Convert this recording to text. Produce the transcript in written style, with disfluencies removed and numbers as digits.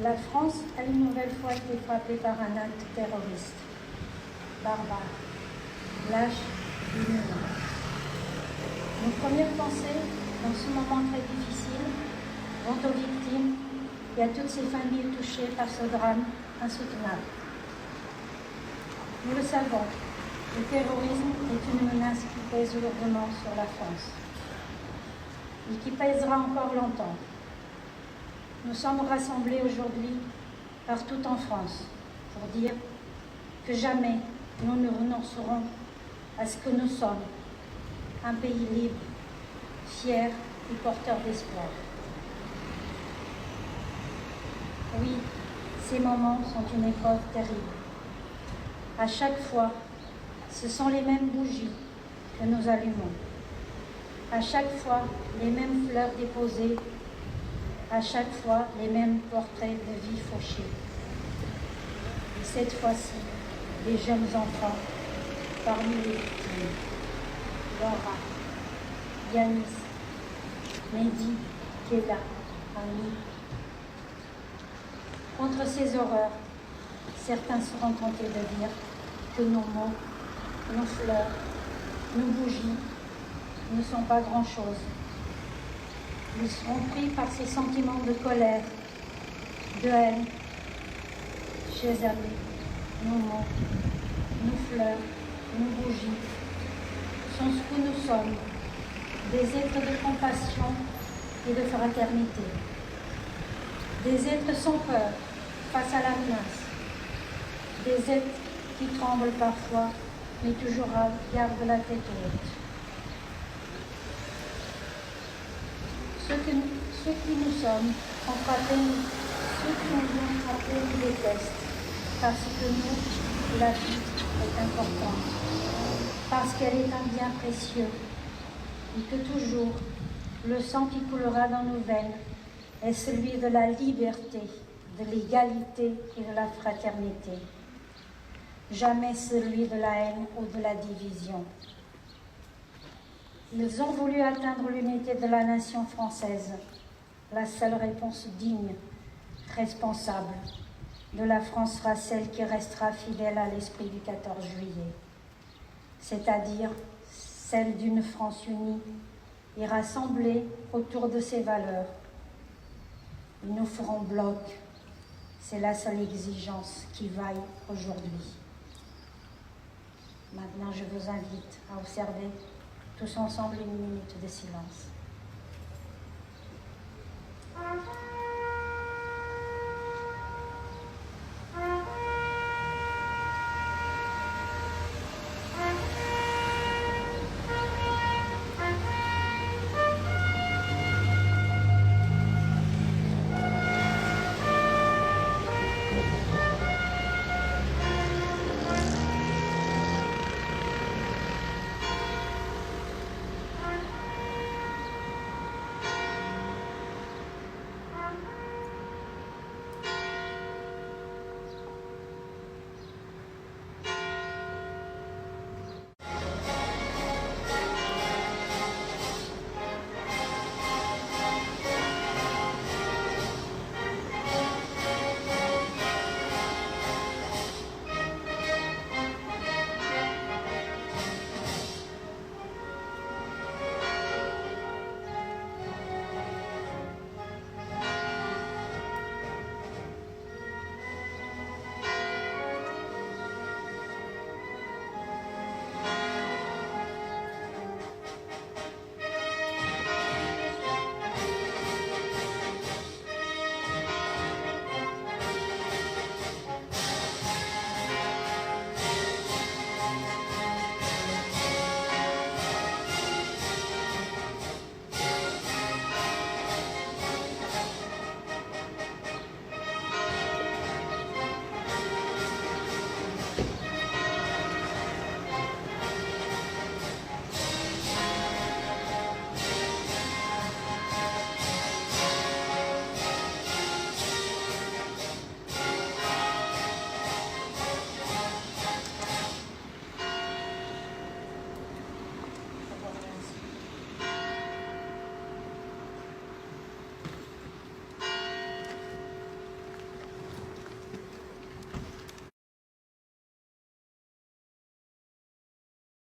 La France a une nouvelle fois été frappée par un acte terroriste, barbare, lâche et inhumain. Nos premières pensées, dans ce moment très difficile, vont aux victimes et à toutes ces familles touchées par ce drame insoutenable. Nous le savons, le terrorisme est une menace qui pèse lourdement sur la France et qui pèsera encore longtemps. Nous sommes rassemblés aujourd'hui partout en France pour dire que jamais nous ne renoncerons à ce que nous sommes, un pays libre, fier et porteur d'espoir. Oui, ces moments sont une épreuve terrible. À chaque fois, ce sont les mêmes bougies que nous allumons. À chaque fois, les mêmes fleurs déposées. À chaque fois, les mêmes portraits de vie fauchés. Et cette fois-ci, des jeunes enfants parmi les victimes. Laura, Yanis, Mehdi, Kela, Ami. Contre ces horreurs, certains seront tentés de dire que nos mots, nos fleurs, nos bougies ne sont pas grand-chose. Ils seront pris par ces sentiments de colère, de haine. Chers amis, nos mots, nos fleurs, nos bougies sont ce que nous sommes, des êtres de compassion et de fraternité, des êtres sans peur face à la menace, des êtres qui tremblent parfois, mais toujours gardent la tête haute. Ceux qui nous sommes ont frappé nous, ceux qui nous ont frappé nous détestent, parce que nous, la vie est importante, parce qu'elle est un bien précieux, et que toujours, le sang qui coulera dans nos veines est celui de la liberté, de l'égalité et de la fraternité, jamais celui de la haine ou de la division. Ils ont voulu atteindre l'unité de la nation française, la seule réponse digne, responsable, de la France sera celle qui restera fidèle à l'esprit du 14 juillet, c'est-à-dire celle d'une France unie et rassemblée autour de ses valeurs. Ils nous feront bloc, c'est la seule exigence qui vaille aujourd'hui. Maintenant, je vous invite à observer tous ensemble une minute de silence.